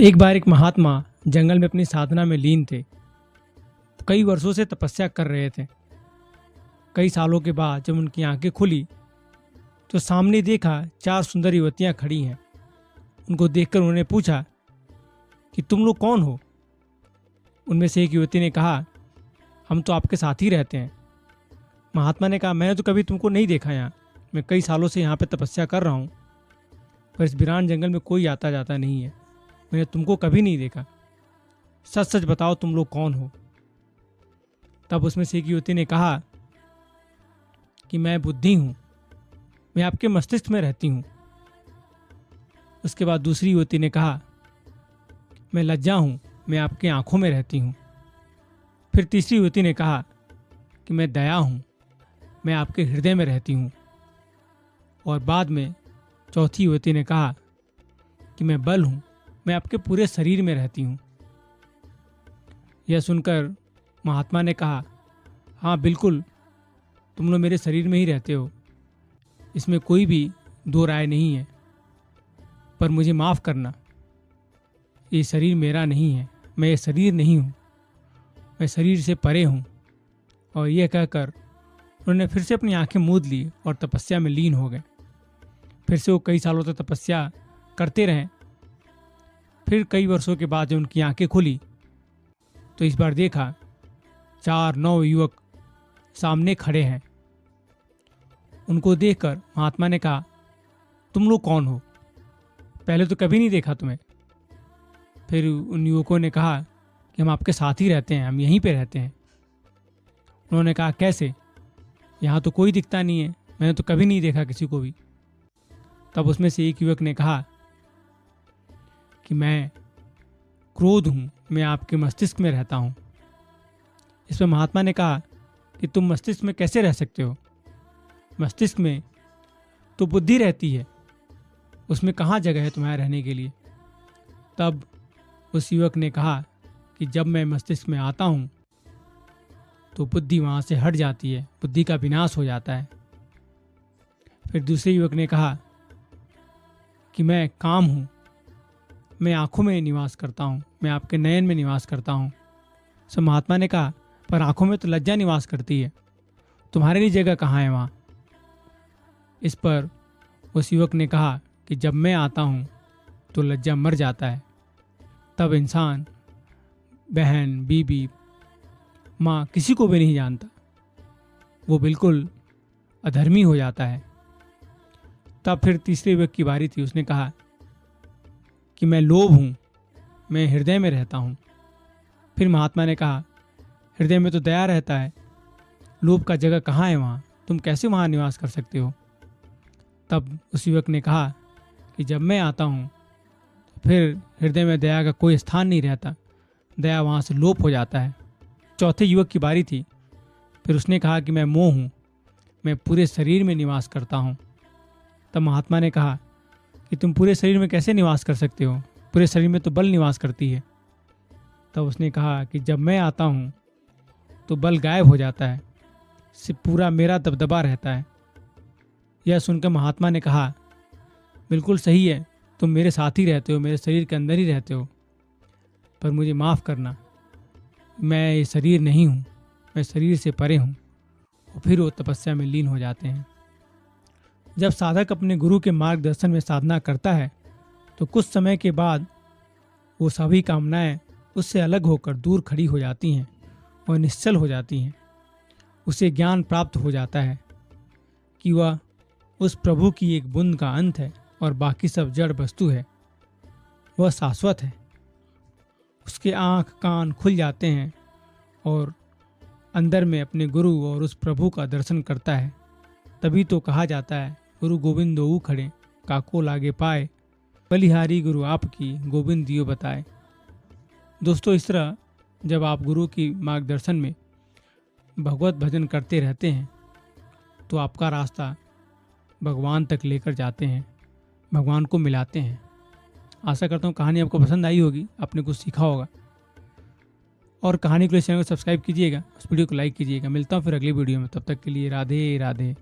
एक बार एक महात्मा जंगल में अपनी साधना में लीन थे। कई वर्षों से तपस्या कर रहे थे। कई सालों के बाद जब उनकी आंखें खुली तो सामने देखा 4 सुंदर युवतियां खड़ी हैं। उनको देखकर उन्होंने पूछा कि तुम लोग कौन हो। उनमें से एक युवती ने कहा, हम तो आपके साथ ही रहते हैं। महात्मा ने कहा, मैंने तो कभी तुमको नहीं देखा। यहाँ मैं कई सालों से यहाँ पे तपस्या कर रहा हूँ, पर इस वीरान जंगल में कोई आता जाता नहीं है। मैंने तुमको कभी नहीं देखा। सच सच बताओ तुम लोग कौन हो। तब उसमें से एक युवती ने कहा कि मैं बुद्धि हूँ, मैं आपके मस्तिष्क में रहती हूँ। उसके बाद दूसरी युवती ने कहा, मैं लज्जा हूँ, मैं आपकी आंखों में रहती हूँ। फिर तीसरी युवती ने कहा कि मैं दया हूँ, मैं आपके हृदय में रहती हूँ। और बाद में चौथी युवती ने कहा कि मैं बल हूँ, मैं आपके पूरे शरीर में रहती हूँ। यह सुनकर महात्मा ने कहा, हाँ बिल्कुल, तुम लोग मेरे शरीर में ही रहते हो, इसमें कोई भी दो राय नहीं है। पर मुझे माफ़ करना, ये शरीर मेरा नहीं है, मैं ये शरीर नहीं हूँ, मैं शरीर से परे हूँ। और यह कहकर उन्होंने फिर से अपनी आंखें मूंद ली और तपस्या में लीन हो गए। फिर से वो कई सालों तक तपस्या करते रहे। फिर कई वर्षों के बाद जब उनकी आंखें खुली तो इस बार देखा 4 नौ युवक सामने खड़े हैं। उनको देखकर महात्मा ने कहा, तुम लोग कौन हो, पहले तो कभी नहीं देखा तुम्हें। फिर उन युवकों ने कहा कि हम आपके साथ ही रहते हैं, हम यहीं पे रहते हैं। उन्होंने कहा, कैसे, यहाँ तो कोई दिखता नहीं है, मैंने तो कभी नहीं देखा किसी को भी। तब उसमें से एक युवक ने कहा कि मैं क्रोध हूँ, मैं आपके मस्तिष्क में रहता हूँ। इस पर महात्मा ने कहा कि तुम मस्तिष्क में कैसे रह सकते हो, मस्तिष्क में तो बुद्धि रहती है, उसमें कहाँ जगह है तुम्हारे रहने के लिए। तब उस युवक ने कहा कि जब मैं मस्तिष्क में आता हूँ तो बुद्धि वहाँ से हट जाती है, बुद्धि का विनाश हो जाता है। फिर दूसरे युवक ने कहा कि मैं काम हूँ, मैं आँखों में निवास करता हूँ, मैं आपके नयन में निवास करता हूँ। सब महात्मा ने कहा, पर आँखों में तो लज्जा निवास करती है, तुम्हारे लिए जगह कहाँ है वहाँ। इस पर उस युवक ने कहा कि जब मैं आता हूँ तो लज्जा मर जाता है, तब इंसान बहन, बीबी, माँ किसी को भी नहीं जानता, वो बिल्कुल अधर्मी हो जाता है। तब फिर तीसरे युवक की बारी थी। उसने कहा कि मैं लोभ हूँ, मैं हृदय में रहता हूँ। फिर महात्मा ने कहा, हृदय में तो दया रहता है, लोभ का जगह कहाँ है वहाँ, तुम कैसे वहाँ निवास कर सकते हो। तब उस युवक ने कहा कि जब मैं आता हूँ तो फिर हृदय में दया का कोई स्थान नहीं रहता, दया वहाँ से लोप हो जाता है। चौथे युवक की बारी थी। फिर उसने कहा कि मैं मोह हूँ, मैं पूरे शरीर में निवास करता हूँ। तब महात्मा ने कहा कि तुम पूरे शरीर में कैसे निवास कर सकते हो, पूरे शरीर में तो बल निवास करती है। तब उसने कहा कि जब मैं आता हूँ तो बल गायब हो जाता है, सिर्फ पूरा मेरा दबदबा रहता है। यह सुनकर महात्मा ने कहा, बिल्कुल सही है, तुम मेरे साथ ही रहते हो, मेरे शरीर के अंदर ही रहते हो, पर मुझे माफ़ करना, मैं ये शरीर नहीं हूँ, मैं शरीर से परे हूँ। और फिर वो तपस्या में लीन हो जाते हैं। जब साधक अपने गुरु के मार्गदर्शन में साधना करता है तो कुछ समय के बाद वो सभी कामनाएं उससे अलग होकर दूर खड़ी हो जाती हैं और निश्चल हो जाती हैं। उसे ज्ञान प्राप्त हो जाता है कि वह उस प्रभु की एक बूंद का अंत है और बाकी सब जड़ वस्तु है, वह शाश्वत है। उसके आँख कान खुल जाते हैं और अंदर में अपने गुरु और उस प्रभु का दर्शन करता है। तभी तो कहा जाता है, गुरु गोविंद दोऊ खड़े, काको लागे पाए, बलिहारी गुरु आपकी, गोविंद दियो बताए। दोस्तों, इस तरह जब आप गुरु की मार्गदर्शन में भगवत भजन करते रहते हैं तो आपका रास्ता भगवान तक लेकर जाते हैं, भगवान को मिलाते हैं। आशा करता हूँ कहानी आपको पसंद आई होगी, आपने कुछ सीखा होगा। और कहानी के लिए चैनल को सब्सक्राइब कीजिएगा, उस वीडियो को लाइक कीजिएगा। मिलता हूँ फिर अगली वीडियो में, तब तक के लिए राधे राधे।